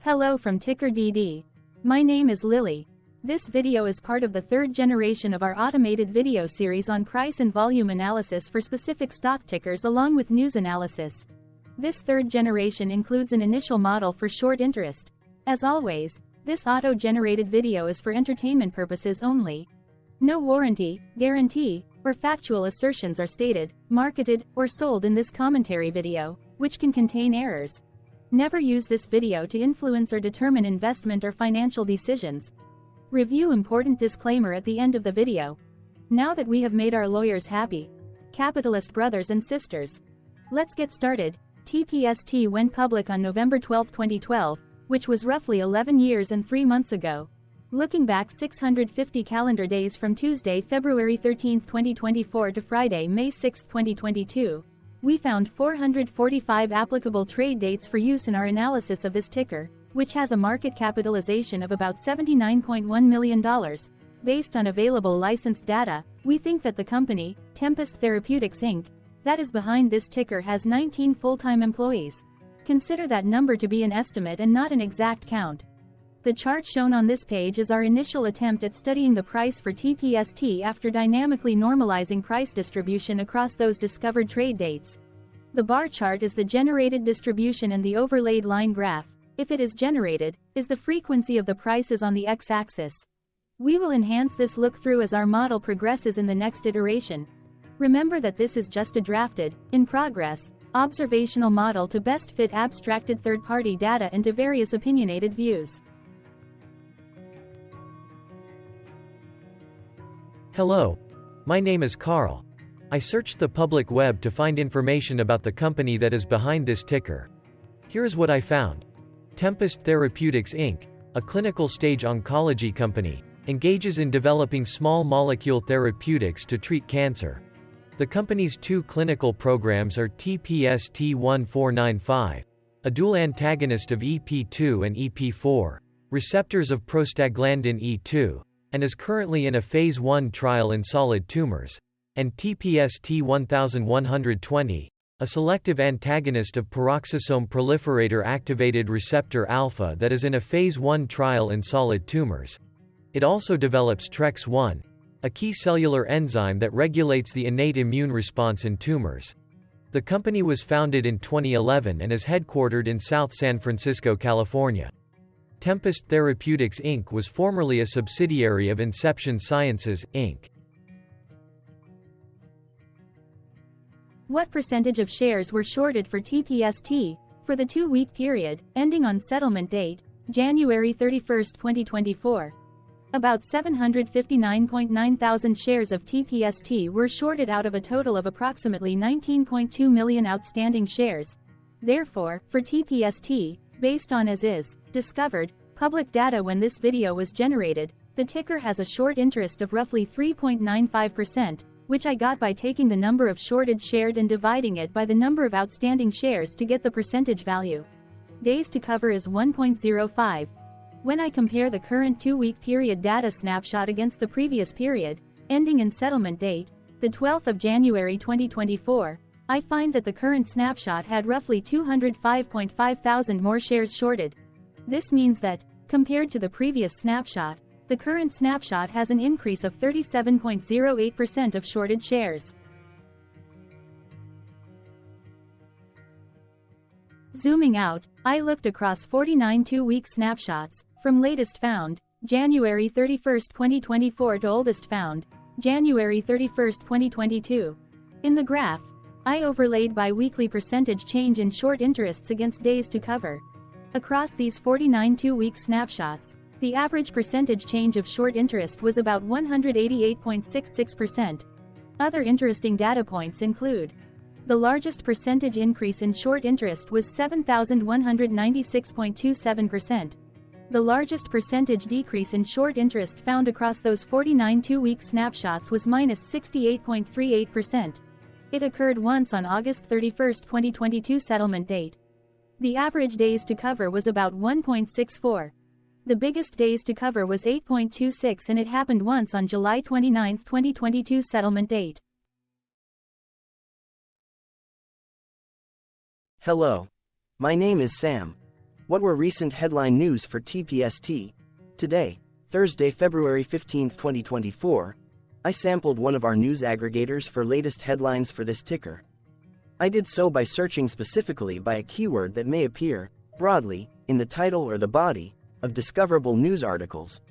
Hello from TickerDD. My name is Lily. This video is part of the third generation of our automated video series on price and volume analysis for specific stock tickers along with news analysis. This third generation includes an initial model for short interest. As always, this auto-generated video is for entertainment purposes only. No warranty, guarantee, or factual assertions are stated, marketed, or sold in this commentary video, which can contain errors. Never use this video to influence or determine investment or financial decisions. Review important disclaimer at the end of the video. Now that we have made our lawyers happy, capitalist brothers and sisters, let's get started. TPST went public on November 12, 2012, which was roughly 11 years and 3 months ago. Looking back 650 calendar days from Tuesday, February 13, 2024 to Friday, May 6, 2022, we found 445 applicable trade dates for use in our analysis of this ticker, which has a market capitalization of about $79.1 million. Based on available licensed data, we think that the company, TPST Therapeutics Inc., that is behind this ticker has 19 full-time employees. Consider that number to be an estimate and not an exact count. The chart shown on this page is our initial attempt at studying the price for TPST after dynamically normalizing price distribution across those discovered trade dates. The bar chart is the generated distribution and the overlaid line graph, if it is generated, is the frequency of the prices on the x-axis. We will enhance this look-through as our model progresses in the next iteration. Remember that this is just a drafted, in progress, observational model to best fit abstracted third-party data into various opinionated views. Hello. My name is Carl. I searched the public web to find information about the company that is behind this ticker. Here is what I found. TPST Therapeutics Inc., a clinical-stage oncology company, engages in developing small molecule therapeutics to treat cancer. The company's two clinical programs are TPST 1495, a dual antagonist of EP2 and EP4, receptors of prostaglandin E2, and is currently in a phase 1 trial in solid tumors, and TPST 1120, a selective antagonist of peroxisome proliferator activated receptor alpha that is in a phase 1 trial in solid tumors. It also develops TREX1, a key cellular enzyme that regulates the innate immune response in tumors. The company was founded in 2011 and is headquartered in South San Francisco, California. TPST Therapeutics Inc. was formerly a subsidiary of Inception Sciences, Inc. What percentage of shares were shorted for TPST, for the 2-week period, ending on settlement date, January 31, 2024? About 759.9 thousand shares of TPST were shorted out of a total of approximately 19.2 million outstanding shares. Therefore, for TPST, based on as is, discovered, public data when this video was generated, the ticker has a short interest of roughly 3.95%, which I got by taking the number of shorted shared and dividing it by the number of outstanding shares to get the percentage value. Days to cover is 1.05. When I compare the current 2-week period data snapshot against the previous period, ending in settlement date, the 12th of January 2024, I find that the current snapshot had roughly 205.5 thousand more shares shorted. This means that, compared to the previous snapshot, the current snapshot has an increase of 37.08% of shorted shares. Zooming out, I looked across 49 2-week snapshots, from latest found, January 31, 2024 to oldest found, January 31, 2022. In the graph, I overlaid bi-weekly percentage change in short interests against days to cover. Across these 49 2-week snapshots, the average percentage change of short interest was about 188.66%. Other interesting data points include: the largest percentage increase in short interest was 7,196.27%. The largest percentage decrease in short interest found across those 49 2-week snapshots was -68.38%. It occurred once on August 31, 2022 settlement date. The average days to cover was about 1.64. The biggest days to cover was 8.26 and it happened once on July 29, 2022 settlement date. Hello. My name is Sam. What were recent headline news for TPST? Today, Thursday, February 15, 2024, I sampled one of our news aggregators for latest headlines for this ticker. I did so by searching specifically by a keyword that may appear, broadly, in the title or the body of discoverable news articles.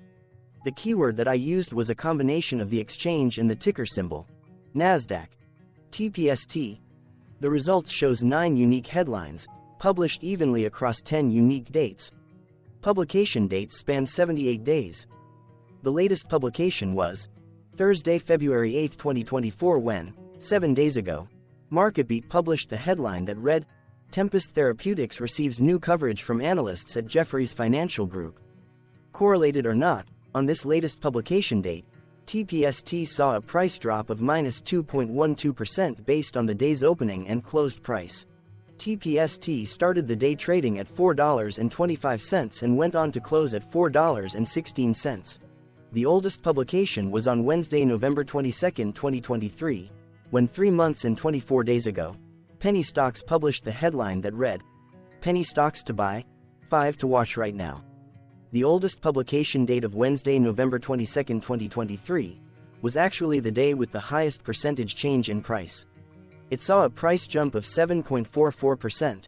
The keyword that I used was a combination of the exchange and the ticker symbol, NASDAQ. TPST. The results shows 9 unique headlines, published evenly across 10 unique dates. Publication dates span 78 days. The latest publication was Thursday, February 8, 2024 when, 7 days ago, MarketBeat published the headline that read, Tempest Therapeutics receives new coverage from analysts at Jefferies Financial Group. Correlated or not, on this latest publication date, TPST saw a price drop of -2.12% based on the day's opening and closed price. TPST started the day trading at $4.25 and went on to close at $4.16. The oldest publication was on Wednesday, November 22, 2023, when 3 months and 24 days ago, Penny Stocks published the headline that read, Penny Stocks to buy, 5 to watch right now. The oldest publication date of Wednesday, November 22, 2023, was actually the day with the highest percentage change in price. It saw a price jump of 7.44%.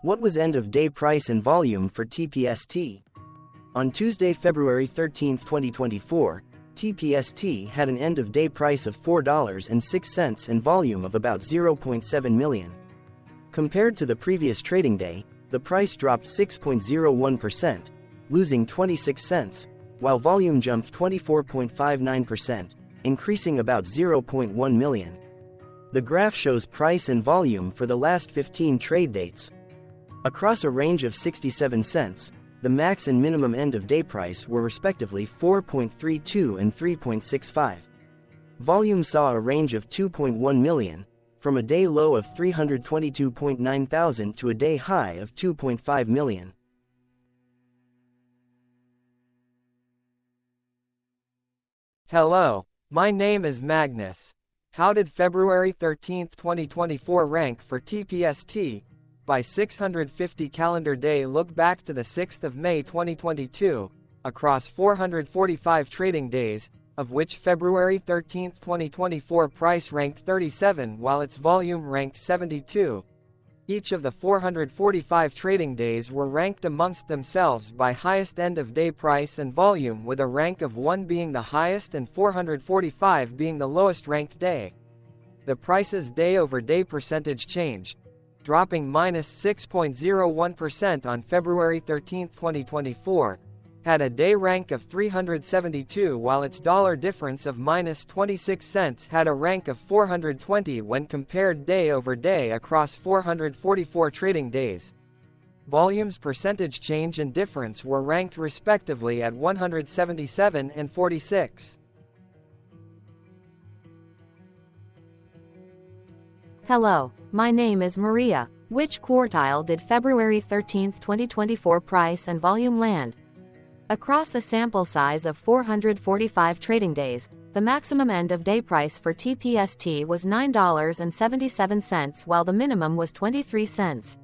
What was end-of-day price and volume for TPST? On Tuesday, February 13, 2024, TPST had an end-of-day price of $4.06 and volume of about 0.7 million. Compared to the previous trading day, the price dropped 6.01%, losing 26 cents, while volume jumped 24.59%, increasing about 0.1 million. The graph shows price and volume for the last 15 trade dates. Across a range of 67 cents, the max and minimum end-of-day price were respectively 4.32 and 3.65. Volume saw a range of 2.1 million, from a day low of 322.9 thousand to a day high of 2.5 million. Hello, my name is Magnus. How did February 13, 2024 rank for TPST? By 650 calendar day look back to the 6th of May 2022, across 445 trading days, of which February 13, 2024 price ranked 37 while its volume ranked 72. Each of the 445 trading days were ranked amongst themselves by highest end-of-day price and volume, with a rank of 1 being the highest and 445 being the lowest ranked day. The price's day-over-day percentage change, dropping -6.01% on February 13, 2024, had a day rank of 372 while its dollar difference of -26 cents had a rank of 420 when compared day over day across 444 trading days. Volume's percentage change and difference were ranked respectively at 177 and 46. Hello, my name is Maria. Which quartile did February 13, 2024 price and volume land? Across a sample size of 445 trading days, the maximum end-of-day price for TPST was $9.77 while the minimum was 23 cents.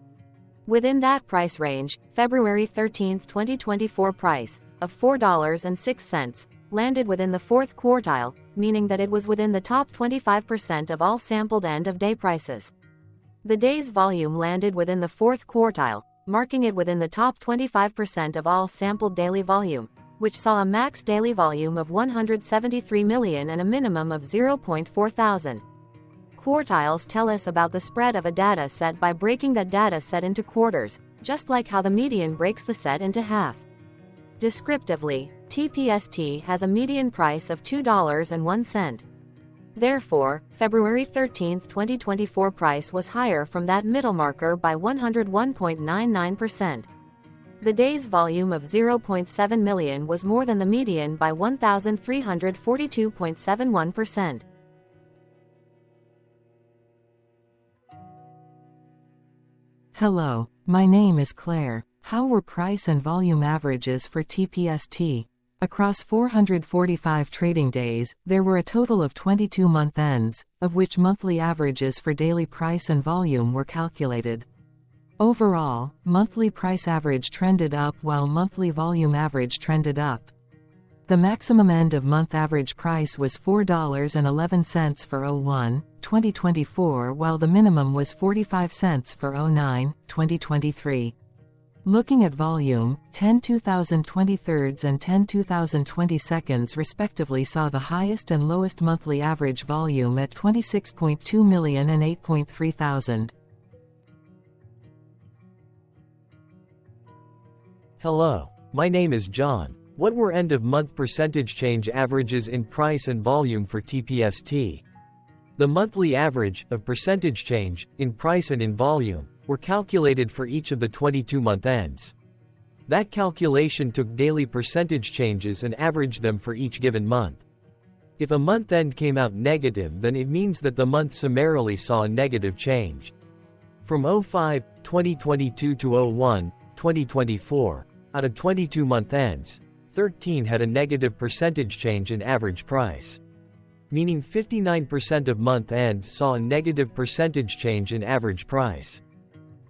Within that price range, February 13, 2024 price, of $4.06, landed within the fourth quartile, meaning that it was within the top 25% of all sampled end-of-day prices. The day's volume landed within the fourth quartile, marking it within the top 25% of all sampled daily volume, which saw a max daily volume of 173 million and a minimum of 0.4 thousand. Quartiles tell us about the spread of a data set by breaking that data set into quarters, just like how the median breaks the set into half. Descriptively, TPST has a median price of $2.01. Therefore, February 13, 2024 price was higher from that middle marker by 101.99%. The day's volume of 0.7 million was more than the median by 1,342.71%. Hello, my name is Claire. How were price and volume averages for TPST? Across 445 trading days, there were a total of 22 month ends, of which monthly averages for daily price and volume were calculated. Overall, monthly price average trended up while monthly volume average trended up. The maximum end of month average price was $4.11 for 01/2024, while the minimum was 45 cents for 09/2023. Looking at volume, 10 2023s and 10 2022s respectively saw the highest and lowest monthly average volume at 26.2 million and 8.3 thousand. Hello, my name is John. What were end-of-month percentage change averages in price and volume for TPST? The monthly average of percentage change in price and in volume were calculated for each of the 22 month ends. That calculation took daily percentage changes and averaged them for each given month. If a month end came out negative, then it means that the month summarily saw a negative change. From 05/2022 to 01/2024, out of 22 month ends, 13 had a negative percentage change in average price. Meaning 59% of month ends saw a negative percentage change in average price.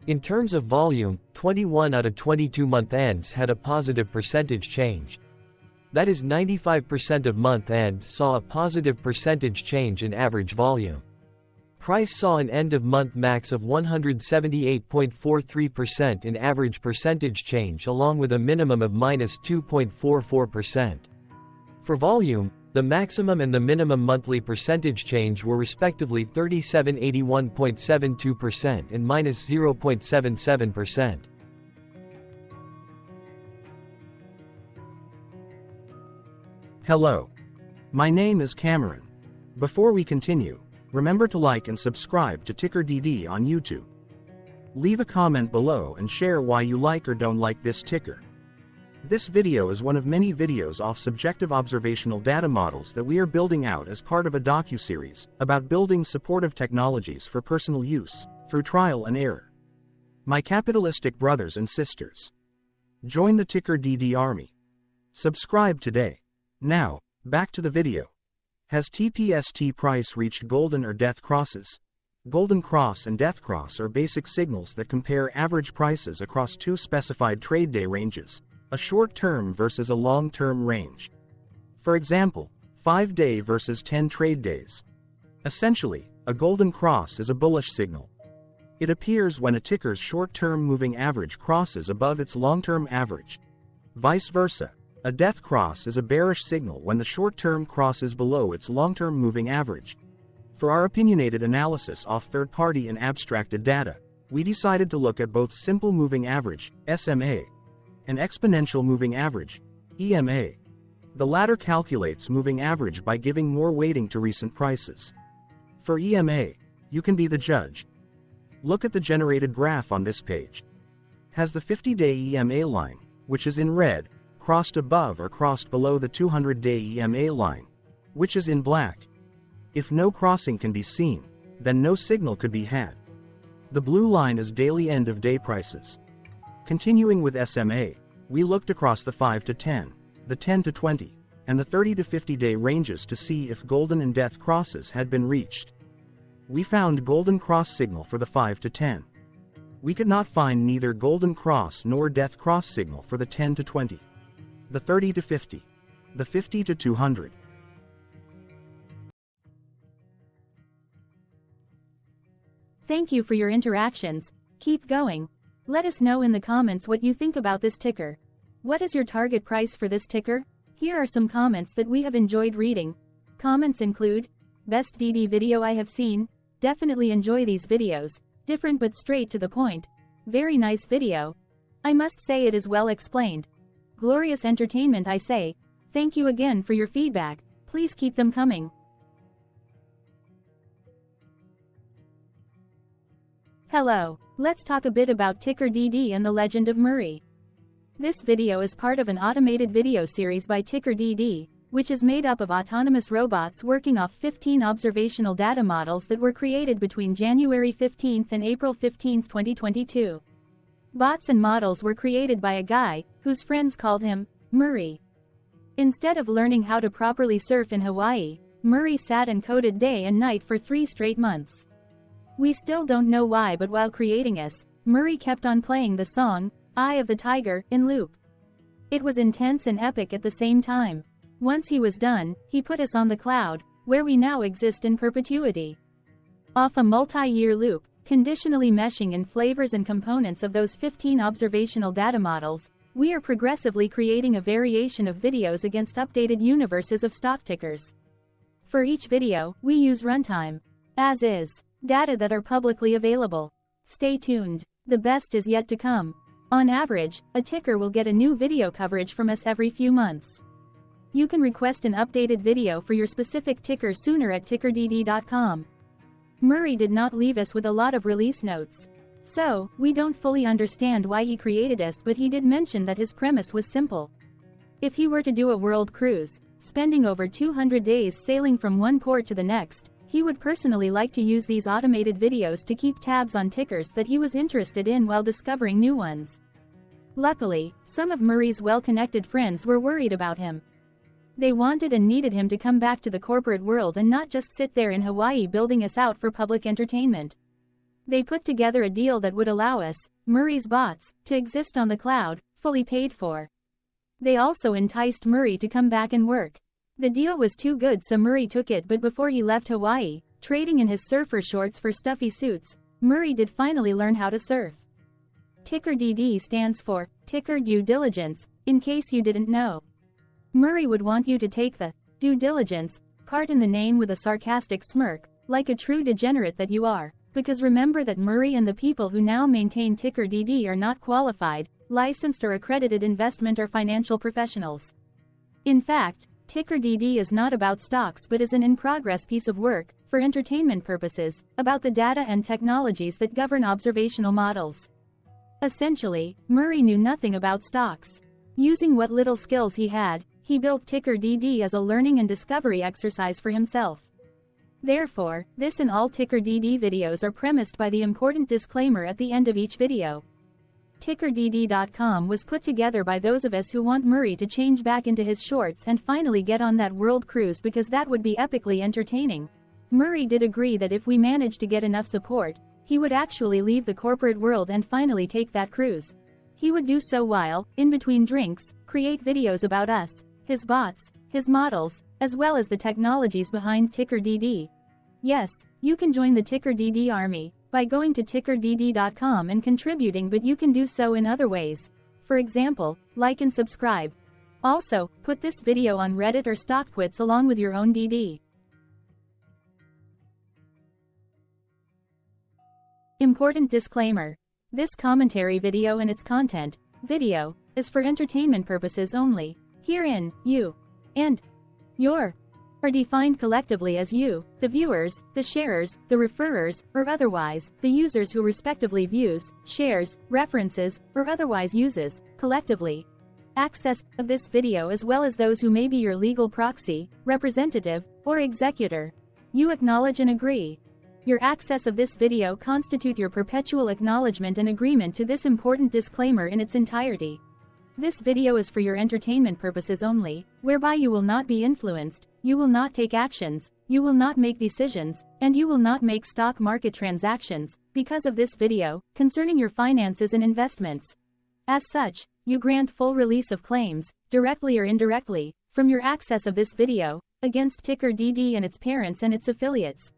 In terms of volume, 21 out of 22 month ends had a positive percentage change. That is 95% of month ends saw a positive percentage change in average volume. Price saw an end-of-month max of 178.43% in average percentage change, along with a minimum of -2.44%. For volume, the maximum and the minimum monthly percentage change were respectively 3781.72% and -0.77%. Hello. My name is Cameron. Before we continue, remember to like and subscribe to TickerDD on YouTube. Leave a comment below and share why you like or don't like this ticker. This video is one of many videos off subjective observational data models that we are building out as part of a docu-series about building supportive technologies for personal use, through trial and error. My capitalistic brothers and sisters, join the TickerDD army. Subscribe today. Now, back to the video. Has TPST price reached golden or death crosses? Golden cross and death cross are basic signals that compare average prices across two specified trade day ranges, a short-term versus a long-term range. For example, 5-day versus 10 trade days. Essentially, a golden cross is a bullish signal. It appears when a ticker's short-term moving average crosses above its long-term average. Vice versa, a death cross is a bearish signal when the short-term crosses below its long-term moving average. For our opinionated analysis off third-party and abstracted data, we decided to look at both simple moving average, SMA, and exponential moving average, EMA. The latter calculates moving average by giving more weighting to recent prices. For EMA, you can be the judge. Look at the generated graph on this page. Has the 50-day EMA line, which is in red, crossed above or crossed below the 200-day EMA line, which is in black? If no crossing can be seen, then no signal could be had. The blue line is daily end-of-day prices. Continuing with SMA, we looked across the 5 to 10, the 10 to 20, and the 30 to 50-day ranges to see if golden and death crosses had been reached. We found golden cross signal for the 5 to 10. We could not find neither golden cross nor death cross signal for the 10 to 20, the 30 to 50, the 50 to 200. Thank you for your interactions. Keep going. Let us know in the comments what you think about this ticker. What is your target price for this ticker? Here are some comments that we have enjoyed reading. Comments include, best DD video I have seen, definitely enjoy these videos, different but straight to the point. Very nice video. I must say it is well explained. Glorious entertainment I say. Thank you again for your feedback, please keep them coming. Hello, let's talk a bit about TickerDD and the Legend of Murray. This video is part of an automated video series by TickerDD, which is made up of autonomous robots working off 15 observational data models that were created between January 15 and April 15, 2022. Bots and models were created by a guy, whose friends called him Murray. Instead of learning how to properly surf in Hawaii, Murray sat and coded day and night for 3 straight months. We still don't know why, but while creating us, Murray kept on playing the song, Eye of the Tiger, in loop. It was intense and epic at the same time. Once he was done, he put us on the cloud, where we now exist in perpetuity. Off a multi-year loop, conditionally meshing in flavors and components of those 15 observational data models, we are progressively creating a variation of videos against updated universes of stock tickers. For each video, we use runtime, as is, data that are publicly available. Stay tuned. The best is yet to come. On average, a ticker will get a new video coverage from us every few months. You can request an updated video for your specific ticker sooner at TickerDD.com. Murray did not leave us with a lot of release notes. So, we don't fully understand why he created us, but he did mention that his premise was simple. If he were to do a world cruise, spending over 200 days sailing from one port to the next, he would personally like to use these automated videos to keep tabs on tickers that he was interested in while discovering new ones. Luckily, some of Murray's well-connected friends were worried about him. They wanted and needed him to come back to the corporate world and not just sit there in Hawaii building us out for public entertainment. They put together a deal that would allow us, Murray's bots, to exist on the cloud, fully paid for. They also enticed Murray to come back and work. The deal was too good, so Murray took it, but before he left Hawaii, trading in his surfer shorts for stuffy suits, Murray did finally learn how to surf. TickerDD stands for Ticker Due Diligence, in case you didn't know. Murray would want you to take the due diligence part in the name with a sarcastic smirk, like a true degenerate that you are. Because remember that Murray and the people who now maintain TickerDD are not qualified, licensed or accredited investment or financial professionals. In fact, TickerDD is not about stocks but is an in-progress piece of work, for entertainment purposes, about the data and technologies that govern observational models. Essentially, Murray knew nothing about stocks. Using what little skills he had, he built TickerDD as a learning and discovery exercise for himself. Therefore, this and all TickerDD videos are premised by the important disclaimer at the end of each video. TickerDD.com was put together by those of us who want Murray to change back into his shorts and finally get on that world cruise, because that would be epically entertaining. Murray did agree that if we managed to get enough support, he would actually leave the corporate world and finally take that cruise. He would do so while, in between drinks, create videos about us, his bots, his models, as well as the technologies behind TickerDD. Yes, you can join the TickerDD army by going to TickerDD.com and contributing, but you can do so in other ways. For example, like and subscribe. Also, put this video on Reddit or StockTwits along with your own DD. Important disclaimer. This commentary video and its content, video, is for entertainment purposes only. Herein, you and your are defined collectively as you, the viewers, the sharers, the referrers, or otherwise, the users who respectively views, shares, references, or otherwise uses, collectively, access of this video, as well as those who may be your legal proxy, representative, or executor. You acknowledge and agree. Your access of this video constitute your perpetual acknowledgement and agreement to this important disclaimer in its entirety. This video is for your entertainment purposes only, whereby you will not be influenced, you will not take actions, you will not make decisions, and you will not make stock market transactions, because of this video, concerning your finances and investments. As such, you grant full release of claims, directly or indirectly, from your access of this video, against TickerDD and its parents and its affiliates.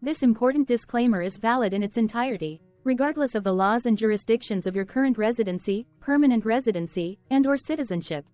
This important disclaimer is valid in its entirety, regardless of the laws and jurisdictions of your current residency, permanent residency, and/or citizenship.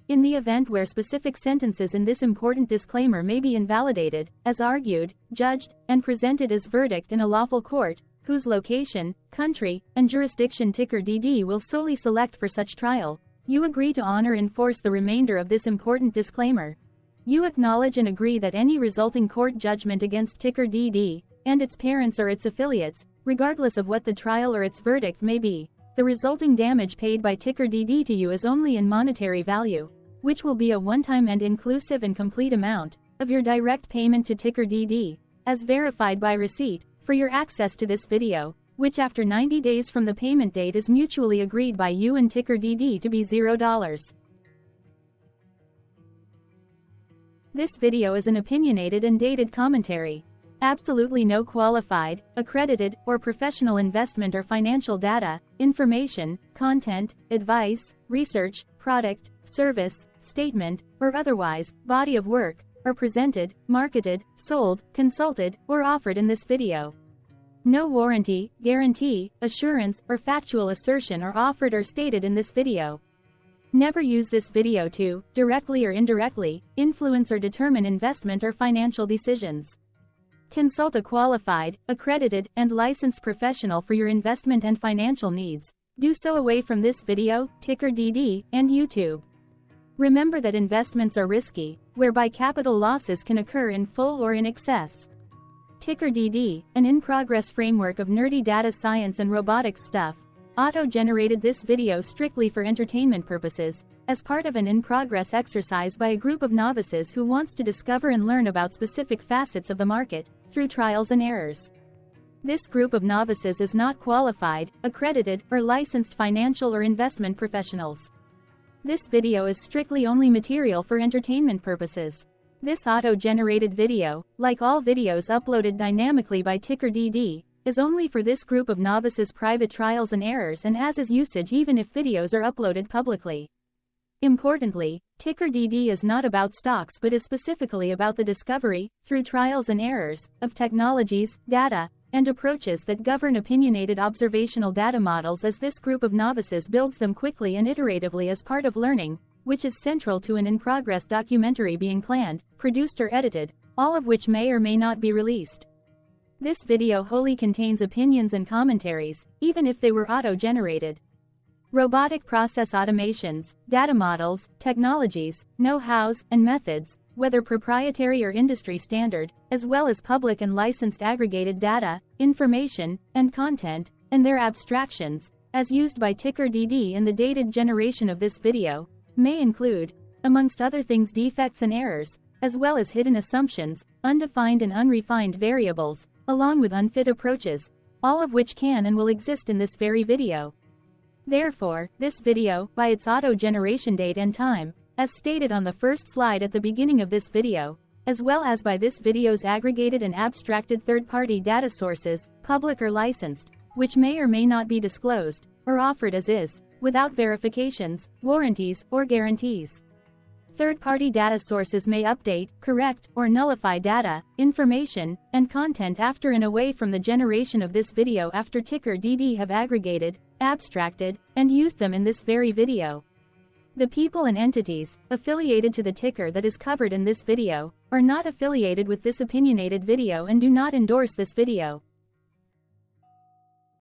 In the event where specific sentences in this important disclaimer may be invalidated, as argued, judged, and presented as verdict in a lawful court, whose location, country, and jurisdiction TickerDD will solely select for such trial, you agree to honor and enforce the remainder of this important disclaimer. You acknowledge and agree that any resulting court judgment against TickerDD and its parents or its affiliates, regardless of what the trial or its verdict may be, the resulting damage paid by TickerDD to you is only in monetary value, which will be a one-time and inclusive and complete amount of your direct payment to TickerDD, as verified by receipt, for your access to this video, which after 90 days from the payment date is mutually agreed by you and TickerDD to be $0. This video is an opinionated and dated commentary. Absolutely no qualified, accredited, or professional investment or financial data, information, content, advice, research, product, service, statement, or otherwise, body of work, are presented, marketed, sold, consulted, or offered in this video. No warranty, guarantee, assurance, or factual assertion are offered or stated in this video. Never use this video to, directly or indirectly, influence or determine investment or financial decisions. Consult a qualified, accredited, and licensed professional for your investment and financial needs. Do so away from this video, TickerDD, and YouTube. Remember that investments are risky, whereby capital losses can occur in full or in excess. TickerDD, an in-progress framework of nerdy data science and robotics stuff, auto-generated this video strictly for entertainment purposes, as part of an in-progress exercise by a group of novices who wants to discover and learn about specific facets of the market, through trials and errors. This group of novices is not qualified, accredited, or licensed financial or investment professionals. This video is strictly only material for entertainment purposes. This auto-generated video, like all videos uploaded dynamically by TickerDD, is only for this group of novices' private trials and errors and as is usage even if videos are uploaded publicly. Importantly, TickerDD is not about stocks but is specifically about the discovery, through trials and errors, of technologies, data, and approaches that govern opinionated observational data models as this group of novices builds them quickly and iteratively as part of learning, which is central to an in-progress documentary being planned, produced or edited, all of which may or may not be released. This video wholly contains opinions and commentaries, even if they were auto-generated. Robotic process automations, data models, technologies, know-hows, and methods, whether proprietary or industry standard, as well as public and licensed aggregated data, information, and content, and their abstractions, as used by TickerDD in the dated generation of this video, may include, amongst other things, defects and errors, as well as hidden assumptions, undefined and unrefined variables, along with unfit approaches, all of which can and will exist in this very video. Therefore, this video, by its auto-generation date and time, as stated on the first slide at the beginning of this video, as well as by this video's aggregated and abstracted third-party data sources, public or licensed, which may or may not be disclosed, or offered as is, without verifications, warranties, or guarantees. Third-party data sources may update, correct, or nullify data, information, and content after and away from the generation of this video after TickerDD have aggregated, abstracted, and used them in this very video. The people and entities, affiliated to the ticker that is covered in this video, are not affiliated with this opinionated video and do not endorse this video.